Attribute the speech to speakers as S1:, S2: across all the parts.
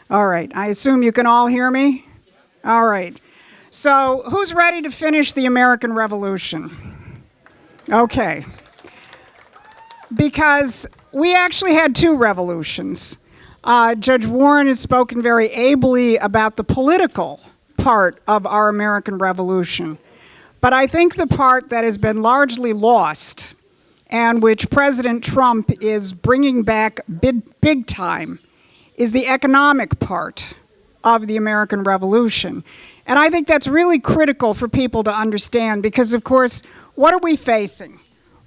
S1: All right, I assume you can all hear me? All right. So, who's ready to finish the American Revolution? Okay. Because we actually had two revolutions. Judge Warren has spoken very ably about the political part of our American Revolution. But I think the part that has been largely lost, and which President Trump is bringing back big time, is the economic part of the American Revolution. And I think that's really critical for people to understand because, of course, what are we facing?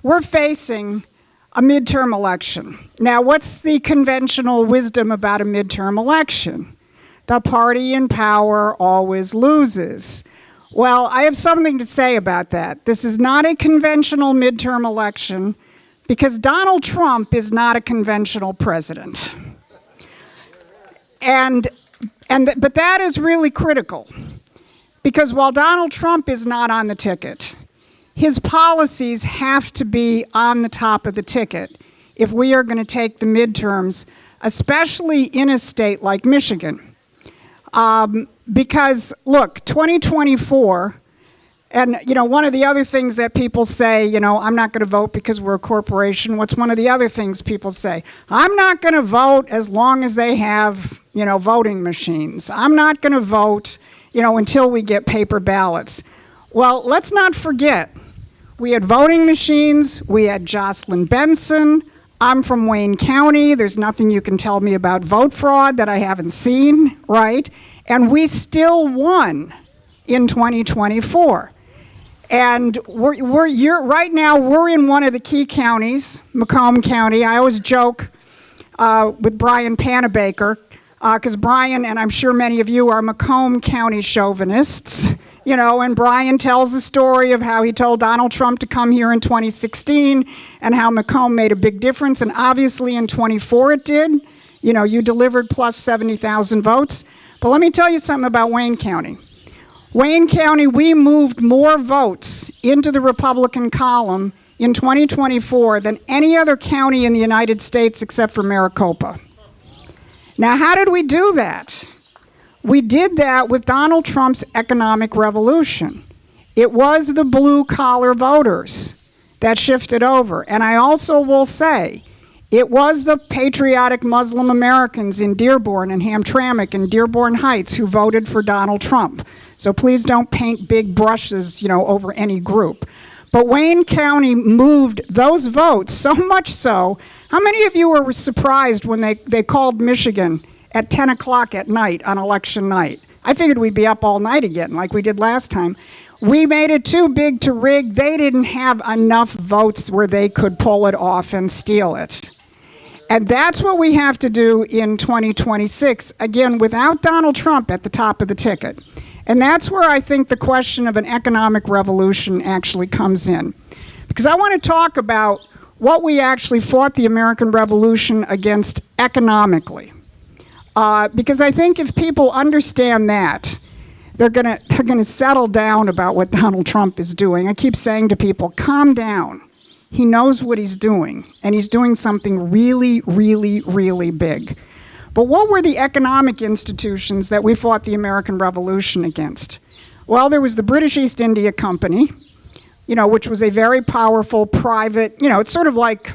S1: We're facing a midterm election. Now, what's the conventional wisdom about a midterm election? The party in power always loses. Well, I have something to say about that. This is not a conventional midterm election because Donald Trump is not a conventional president. But that is really critical because while Donald Trump is not on the ticket, his policies have to be on the top of the ticket if we are going to take the midterms, especially in a state like Michigan. Because, look, 2024, and, one of the other things that people say, I'm not going to vote because we're a corporation. What's one of the other things people say? I'm not going to vote as long as they have, voting machines. I'm not going to vote, until we get paper ballots. Well, let's not forget, we had voting machines, we had Jocelyn Benson. I'm from Wayne County. There's nothing you can tell me about vote fraud that I haven't seen, right? And we still won in 2024. And right now, we're in one of the key counties, Macomb County. I always joke with Brian Panabaker, because Brian, and I'm sure many of you are Macomb County chauvinists, and Brian tells the story of how he told Donald Trump to come here in 2016 and how Macomb made a big difference. And obviously in 24 it did. You delivered plus 70,000 votes. But let me tell you something about Wayne County. Wayne County, we moved more votes into the Republican column in 2024 than any other county in the United States except for Maricopa. Now, how did we do that? We did that with Donald Trump's economic revolution. It was the blue-collar voters that shifted over. And I also will say, it was the patriotic Muslim Americans in Dearborn and Hamtramck and Dearborn Heights who voted for Donald Trump. So please don't paint big brushes, over any group. But Wayne County moved those votes so much so. How many of you were surprised when they called Michigan at 10 o'clock at night on election night? I figured we'd be up all night again like we did last time. We made it too big to rig. They didn't have enough votes where they could pull it off and steal it. And that's what we have to do in 2026, again, without Donald Trump at the top of the ticket. And that's where I think the question of an economic revolution actually comes in. Because I want to talk about what we actually fought the American Revolution against economically. Because I think if people understand that, they're gonna settle down about what Donald Trump is doing. I keep saying to people, calm down. He knows what he's doing, and he's doing something really, really, really big. But what were the economic institutions that we fought the American Revolution against? Well, there was the British East India Company, which was a very powerful private, it's sort of like,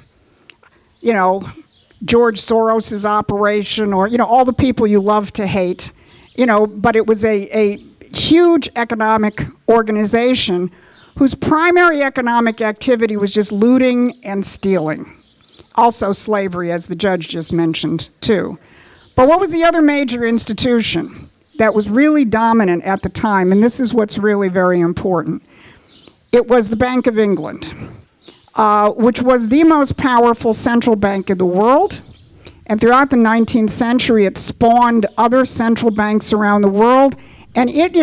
S1: George Soros's operation or, all the people you love to hate, but it was a huge economic organization whose primary economic activity was just looting and stealing. Also slavery, as the judge just mentioned, too. But what was the other major institution that was really dominant at the time? And this is what's really very important. It was the Bank of England, which was the most powerful central bank in the world. And throughout the 19th century, it spawned other central banks around the world. And it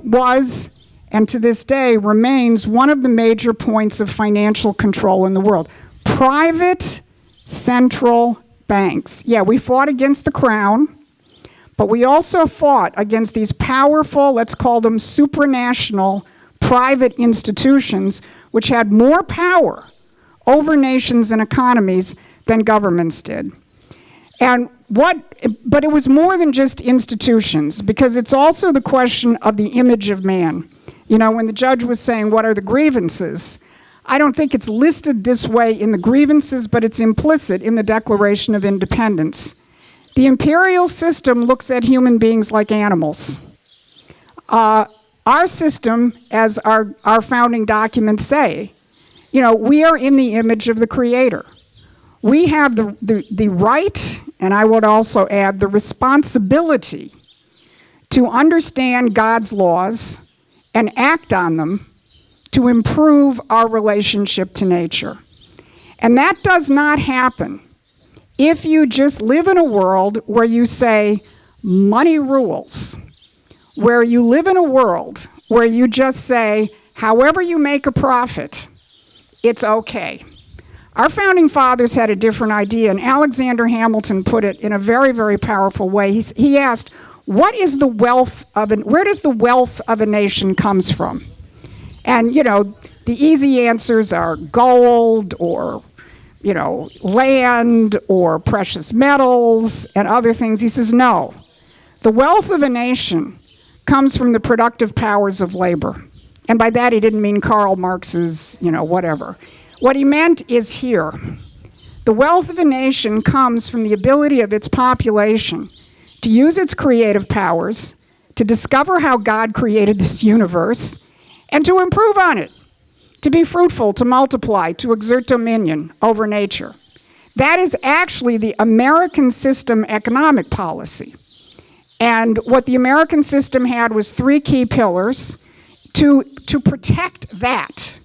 S1: was, and to this day remains, one of the major points of financial control in the world. Private central banks. Yeah, we fought against the crown, but we also fought against these powerful, let's call them supranational, private institutions, which had more power over nations and economies than governments did. And but it was more than just institutions, because it's also the question of the image of man. You know, when the judge was saying, what are the grievances? I don't think it's listed this way in the grievances, but it's implicit in the Declaration of Independence. The imperial system looks at human beings like animals. Our system, as our founding documents say, you know, we are in the image of the Creator. We have the right, and I would also add the responsibility, to understand God's laws and act on them to improve our relationship to nature. And that does not happen if you just live in a world where you say money rules, where you live in a world where you just say, however you make a profit, it's okay. Our founding fathers had a different idea, and Alexander Hamilton put it in a very, very powerful way. He asked, where does the wealth of a nation comes from? And, you know, the easy answers are gold, or, you know, land, or precious metals, and other things. He says, no. The wealth of a nation comes from the productive powers of labor. And by that, he didn't mean Karl Marx's, you know, whatever. What he meant is here. The wealth of a nation comes from the ability of its population to use its creative powers, to discover how God created this universe, and to improve on it, to be fruitful, to multiply, to exert dominion over nature. That is actually the American system economic policy. And what the American system had was 3 key pillars to protect that,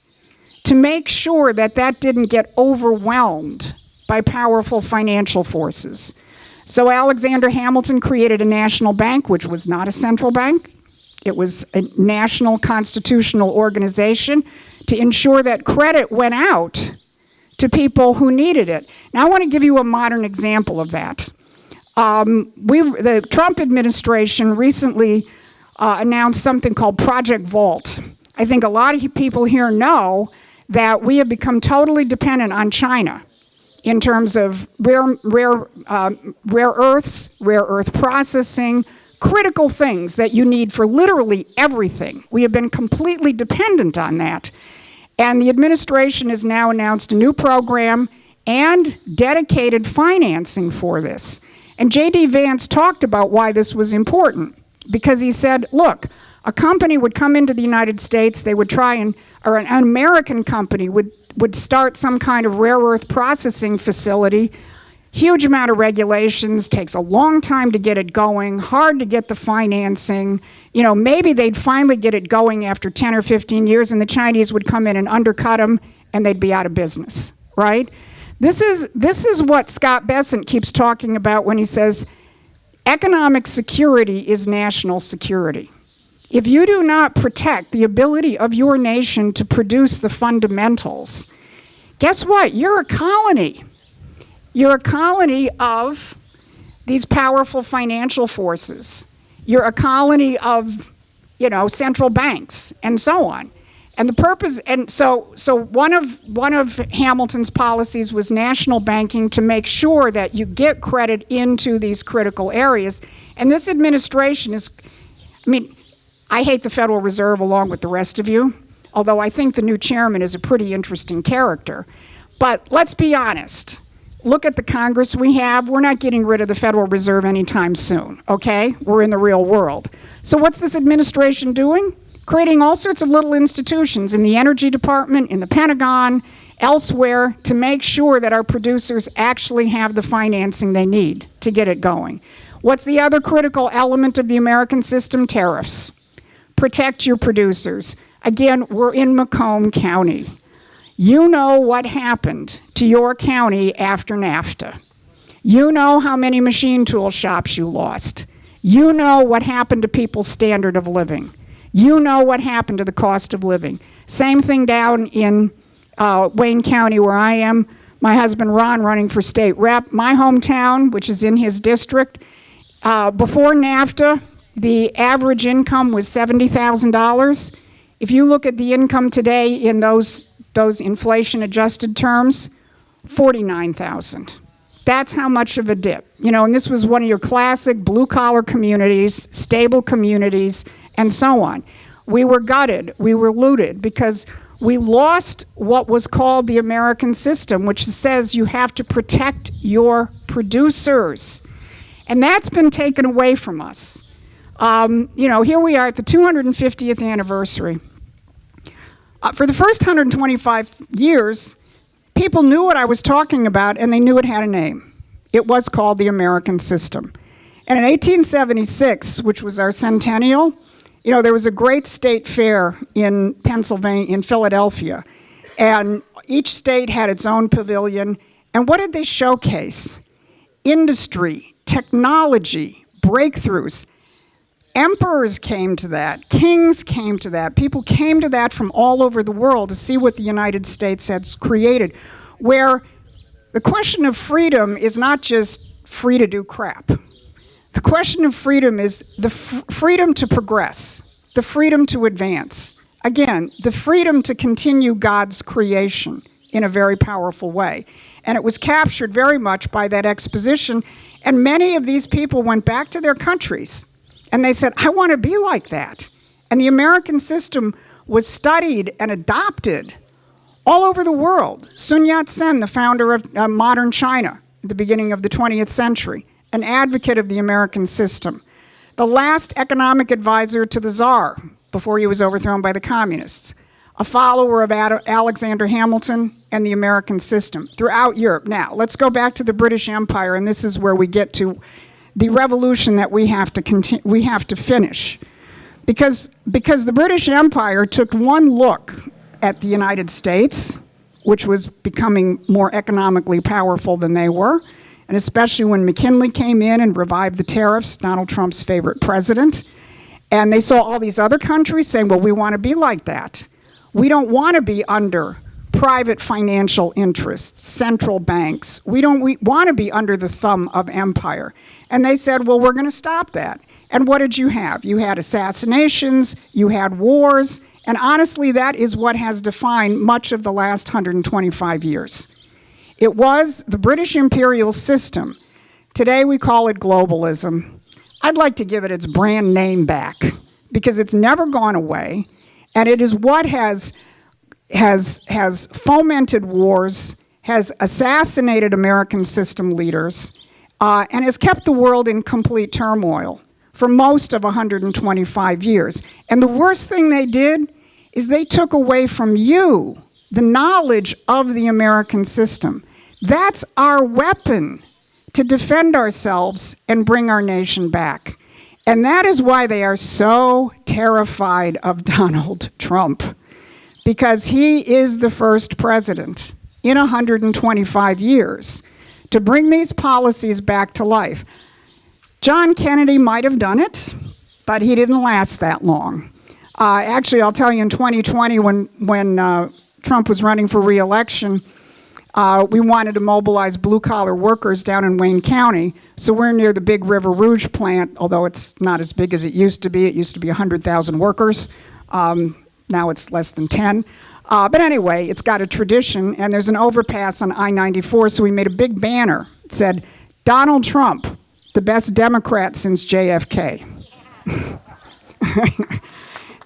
S1: to make sure that that didn't get overwhelmed by powerful financial forces. So Alexander Hamilton created a national bank, which was not a central bank. It was a national constitutional organization to ensure that credit went out to people who needed it. Now I want to give you a modern example of that. The Trump administration recently announced something called Project Vault. I think a lot of people here know that we have become totally dependent on China in terms of rare earths, rare earth processing, critical things that you need for literally everything. We have been completely dependent on that. And the administration has now announced a new program and dedicated financing for this. And J.D. Vance talked about why this was important, because he said, look, a company would come into the United States, they would or an American company would start some kind of rare earth processing facility, huge amount of regulations, takes a long time to get it going, hard to get the financing. You know, maybe they'd finally get it going after 10 or 15 years, and the Chinese would come in and undercut them, and they'd be out of business, right? This is what Scott Bessent keeps talking about when he says economic security is national security. If you do not protect the ability of your nation to produce the fundamentals, guess what? You're a colony. You're a colony of these powerful financial forces. You're a colony of, you know, central banks and so on. And the purpose, and so one of Hamilton's policies was national banking to make sure that you get credit into these critical areas. And this administration is, I mean, I hate the Federal Reserve along with the rest of you, although I think the new chairman is a pretty interesting character. But let's be honest. Look at the Congress we have. We're not getting rid of the Federal Reserve anytime soon, okay? We're in the real world. So what's this administration doing? Creating all sorts of little institutions in the Energy Department, in the Pentagon, elsewhere, to make sure that our producers actually have the financing they need to get it going. What's the other critical element of the American system? Tariffs. Protect your producers. Again, we're in Macomb County. You know what happened to your county after NAFTA. You know how many machine tool shops you lost. You know what happened to people's standard of living. You know what happened to the cost of living. Same thing down in Wayne County where I am. My husband Ron running for state rep. My hometown, which is in his district, before NAFTA, the average income was $70,000. If you look at the income today in those inflation-adjusted terms, $49,000. That's how much of a dip. And this was one of your classic blue-collar communities, stable communities, and so on. We were gutted. We were looted because we lost what was called the American system, which says you have to protect your producers. And that's been taken away from us. Here we are at the 250th anniversary. For the first 125 years, people knew what I was talking about, and they knew it had a name. It was called the American system. And in 1876, which was our centennial, there was a great state fair in Pennsylvania, in Philadelphia, and each state had its own pavilion. And what did they showcase? Industry, technology, breakthroughs. Emperors came to that. Kings came to that. People came to that from all over the world to see what the United States had created, where the question of freedom is not just free to do crap. The question of freedom is the freedom to progress, the freedom to advance. Again, the freedom to continue God's creation in a very powerful way. And it was captured very much by that exposition, and many of these people went back to their countries. And they said, I want to be like that. And the American system was studied and adopted all over the world. Sun Yat-sen, the founder of modern China at the beginning of the 20th century, an advocate of the American system. The last economic advisor to the Tsar before he was overthrown by the communists. A follower of Alexander Hamilton and the American system throughout Europe. Now, let's go back to the British Empire, and this is where we get to the revolution that we have to finish. Because the British Empire took one look at the United States, which was becoming more economically powerful than they were, and especially when McKinley came in and revived the tariffs, Donald Trump's favorite president, and they saw all these other countries saying, well, we want to be like that. We don't want to be under private financial interests, central banks. We want to be under the thumb of empire. And they said, well, we're going to stop that. And what did you have? You had assassinations, you had wars, and honestly, that is what has defined much of the last 125 years. It was the British imperial system. Today we call it globalism. I'd like to give it its brand name back because it's never gone away, and it is what has fomented wars, has assassinated American system leaders, and has kept the world in complete turmoil for most of 125 years. And the worst thing they did is they took away from you the knowledge of the American system. That's our weapon to defend ourselves and bring our nation back. And that is why they are so terrified of Donald Trump, because he is the first president in 125 years to bring these policies back to life. John Kennedy might have done it, but he didn't last that long. Actually, I'll tell you, in 2020, when Trump was running for re-election, we wanted to mobilize blue-collar workers down in Wayne County. So we're near the big River Rouge plant, although it's not as big as it used to be. It used to be 100,000 workers. Now it's less than 10. But anyway, it's got a tradition, and there's an overpass on I-94, so we made a big banner. It said, Donald Trump, the best Democrat since JFK.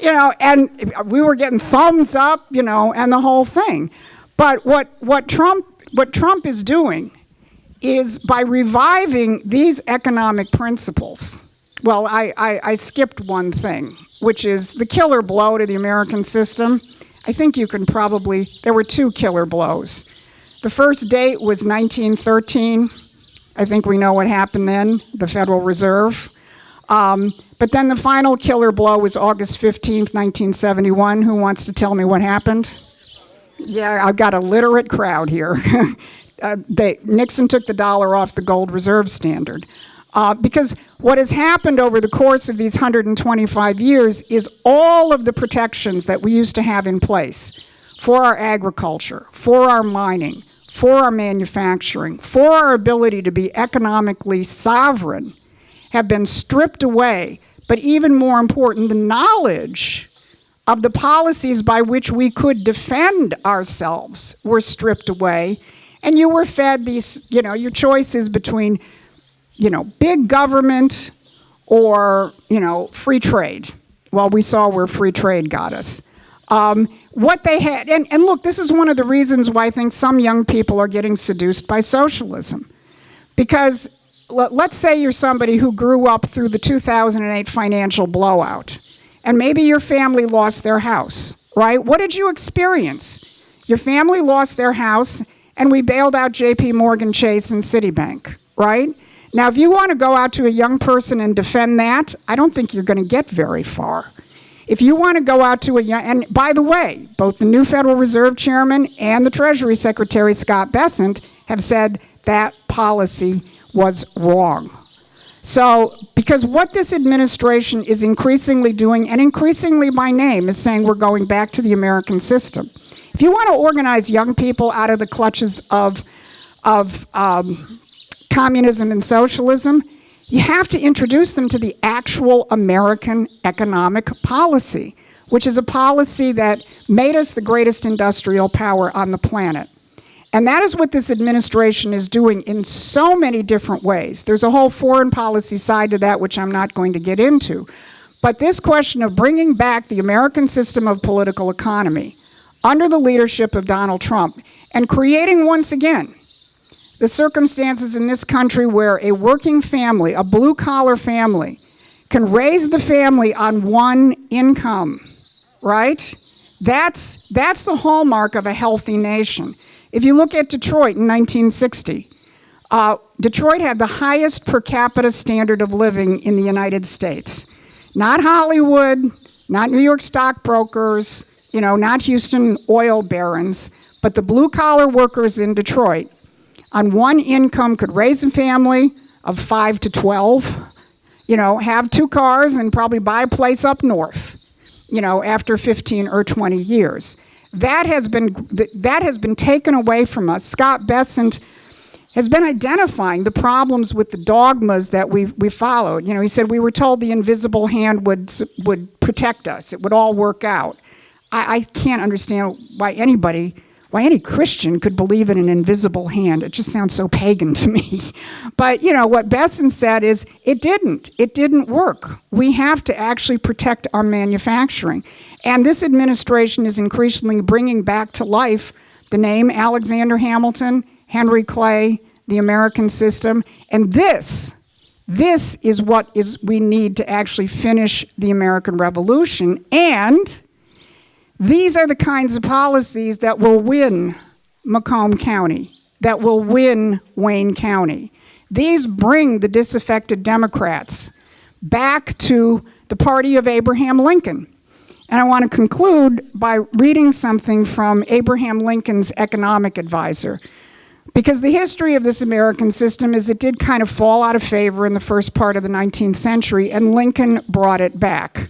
S1: And we were getting thumbs up, and the whole thing. But what Trump is doing is, by reviving these economic principles, well, I skipped one thing, which is the killer blow to the American system. I think there were two killer blows. The first date was 1913. I think we know what happened then, the Federal Reserve. But then the final killer blow was August 15th, 1971. Who wants to tell me what happened? Yeah, I've got a literate crowd here. Nixon took the dollar off the gold reserve standard. Because what has happened over the course of these 125 years is all of the protections that we used to have in place for our agriculture, for our mining, for our manufacturing, for our ability to be economically sovereign have been stripped away. But even more important, the knowledge of the policies by which we could defend ourselves were stripped away. And you were fed these, your choices between, big government or, free trade. Well, we saw where free trade got us. What they had, and look, this is one of the reasons why I think some young people are getting seduced by socialism. Because let's say you're somebody who grew up through the 2008 financial blowout, and maybe your family lost their house, right? What did you experience? Your family lost their house, and we bailed out JP Morgan Chase and Citibank, right? Now, if you want to go out to a young person and defend that, I don't think you're going to get very far. If you want to go out to a young, and by the way, both the new Federal Reserve Chairman and the Treasury Secretary, Scott Bessent, have said that policy was wrong. So, because what this administration is increasingly doing, and increasingly by name, is saying we're going back to the American system. If you want to organize young people out of the clutches of communism and socialism, you have to introduce them to the actual American economic policy, which is a policy that made us the greatest industrial power on the planet. And that is what this administration is doing in so many different ways. There's a whole foreign policy side to that, which I'm not going to get into. But this question of bringing back the American system of political economy under the leadership of Donald Trump and creating once again the circumstances in this country where a working family, a blue-collar family, can raise the family on one income, right? That's the hallmark of a healthy nation. If you look at Detroit in 1960, Detroit had the highest per capita standard of living in the United States. Not Hollywood, not New York stockbrokers, not Houston oil barons, but the blue-collar workers in Detroit on one income could raise a family of 5 to 12, have 2 cars and probably buy a place up north, after 15 or 20 years. That has been taken away from us. Scott Bessent has been identifying the problems with the dogmas that we followed. He said we were told the invisible hand would protect us. It would all work out. I can't understand why any Christian could believe in an invisible hand. It just sounds so pagan to me. But, what Bessent said is it didn't work. We have to actually protect our manufacturing. And this administration is increasingly bringing back to life the name Alexander Hamilton, Henry Clay, the American system. And this is what we need to actually finish the American Revolution. And these are the kinds of policies that will win Macomb County, that will win Wayne County. These bring the disaffected Democrats back to the party of Abraham Lincoln. And I want to conclude by reading something from Abraham Lincoln's economic advisor. Because the history of this American system is it did kind of fall out of favor in the first part of the 19th century, and Lincoln brought it back.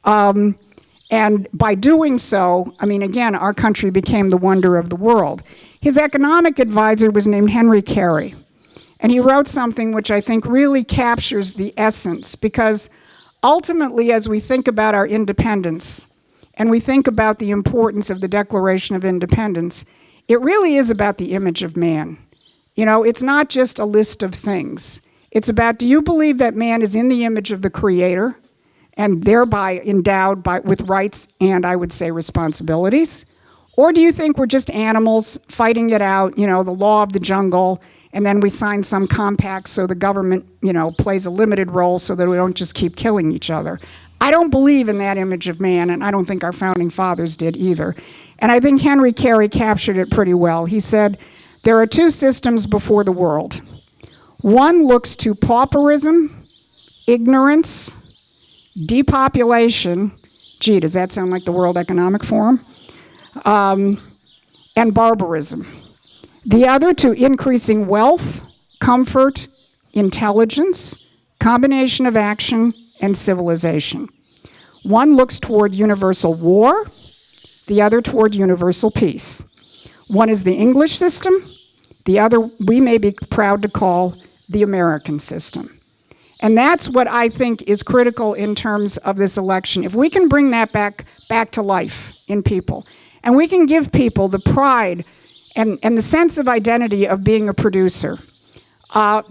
S1: And by doing so, again, our country became the wonder of the world. His economic advisor was named Henry Carey. And he wrote something which I think really captures the essence, because ultimately, as we think about our independence, and we think about the importance of the Declaration of Independence, it really is about the image of man. It's not just a list of things. It's about, do you believe that man is in the image of the Creator, and thereby endowed with rights and, I would say, responsibilities? Or do you think we're just animals fighting it out, the law of the jungle, and then we sign some compact so the government, plays a limited role so that we don't just keep killing each other? I don't believe in that image of man, and I don't think our founding fathers did either. And I think Henry Carey captured it pretty well. He said, there are 2 systems before the world. One looks to pauperism, ignorance, depopulation, gee, does that sound like the World Economic Forum? And barbarism. The other to increasing wealth, comfort, intelligence, combination of action, and civilization. One looks toward universal war, the other toward universal peace. One is the English system, the other we may be proud to call the American system. And that's what I think is critical in terms of this election. If we can bring that back to life in people, and we can give people the pride and the sense of identity of being a producer.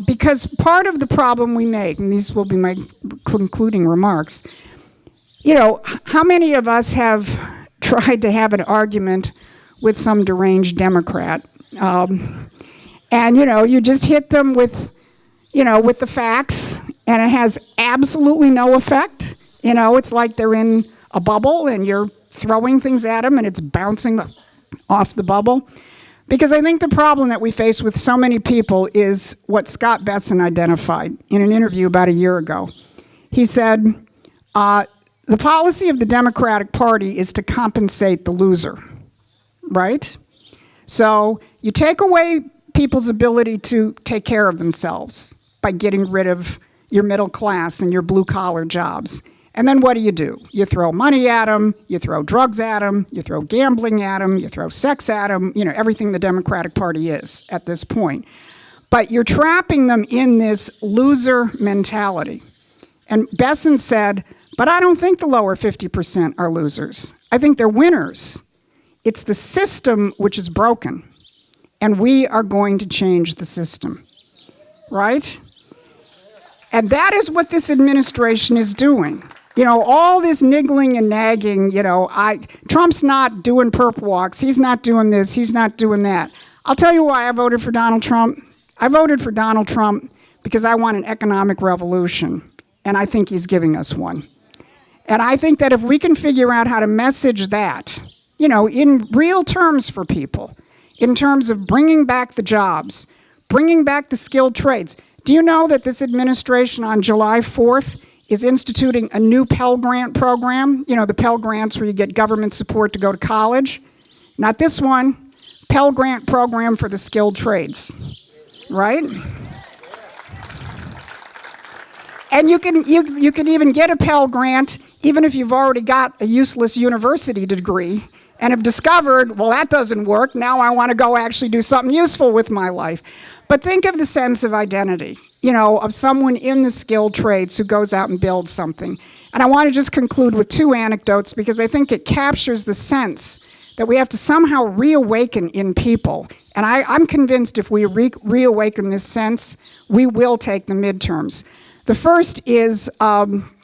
S1: Because part of the problem we make, and these will be my concluding remarks, how many of us have tried to have an argument with some deranged Democrat? And you just hit them with the facts, and it has absolutely no effect. It's like they're in a bubble, and you're throwing things at them, and it's bouncing off the bubble. Because I think the problem that we face with so many people is what Scott Besson identified in an interview about a year ago. He said, the policy of the Democratic Party is to compensate the loser, right? So you take away people's ability to take care of themselves by getting rid of your middle class and your blue-collar jobs. And then what do? You throw money at them, you throw drugs at them, you throw gambling at them, you throw sex at them, everything the Democratic Party is at this point. But you're trapping them in this loser mentality. And Besson said, but I don't think the lower 50% are losers. I think they're winners. It's the system which is broken. And we are going to change the system, right? And that is what this administration is doing. All this niggling and nagging, Trump's not doing perp walks. He's not doing this. He's not doing that. I'll tell you why I voted for Donald Trump. I voted for Donald Trump because I want an economic revolution, and I think he's giving us one. And I think that if we can figure out how to message that, in real terms for people, in terms of bringing back the jobs, bringing back the skilled trades. Do you know that this administration on July 4th is instituting a new Pell Grant program? The Pell Grants where you get government support to go to college. Not this one, Pell Grant program for the skilled trades, right? And you can even get a Pell Grant even if you've already got a useless university degree and have discovered, well, that doesn't work. Now I want to go actually do something useful with my life. But think of the sense of identity, of someone in the skilled trades who goes out and builds something. And I want to just conclude with two anecdotes because I think it captures the sense that we have to somehow reawaken in people. And I'm convinced if we reawaken this sense, we will take the midterms. The first is,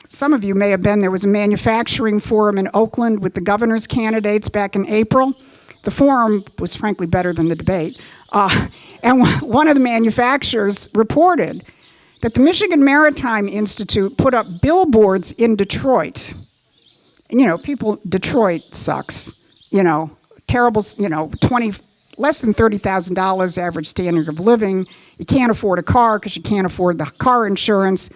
S1: some of you may have been, there was a manufacturing forum in Oakland with the governor's candidates back in April. The forum was frankly better than the debate. And one of the manufacturers reported that the Michigan Maritime Institute put up billboards in Detroit. And, Detroit sucks. Terrible, less than $30,000 average standard of living. You can't afford a car because you can't afford the car insurance.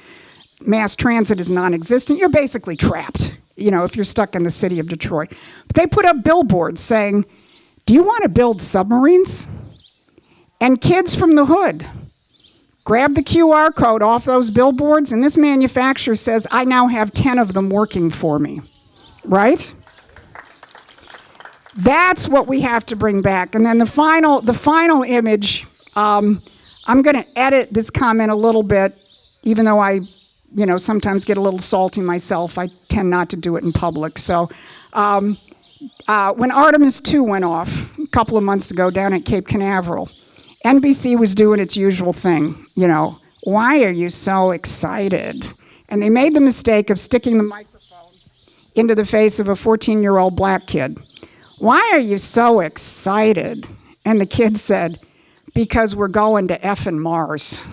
S1: Mass transit is non-existent. You're basically trapped, if you're stuck in the city of Detroit. But they put up billboards saying, do you want to build submarines? And kids from the hood grab the QR code off those billboards, and this manufacturer says, I now have 10 of them working for me, right? That's what we have to bring back. And then the final image, I'm going to edit this comment a little bit, even though I sometimes get a little salty myself. I tend not to do it in public. So when Artemis II went off a couple of months ago down at Cape Canaveral, NBC was doing its usual thing, why are you so excited? And they made the mistake of sticking the microphone into the face of a 14-year-old black kid. Why are you so excited? And the kid said, because we're going to effing Mars.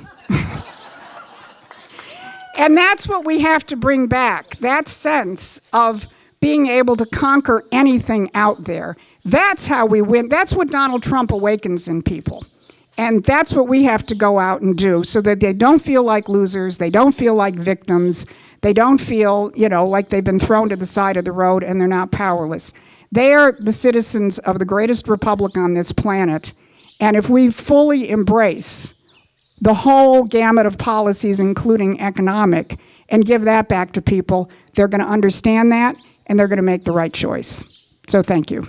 S1: And that's what we have to bring back, that sense of being able to conquer anything out there. That's how we win. That's what Donald Trump awakens in people. And that's what we have to go out and do so that they don't feel like losers, they don't feel like victims, they don't feel, like they've been thrown to the side of the road and they're not powerless. They are the citizens of the greatest republic on this planet. And if we fully embrace the whole gamut of policies, including economic, and give that back to people, they're going to understand that and they're going to make the right choice. So thank you.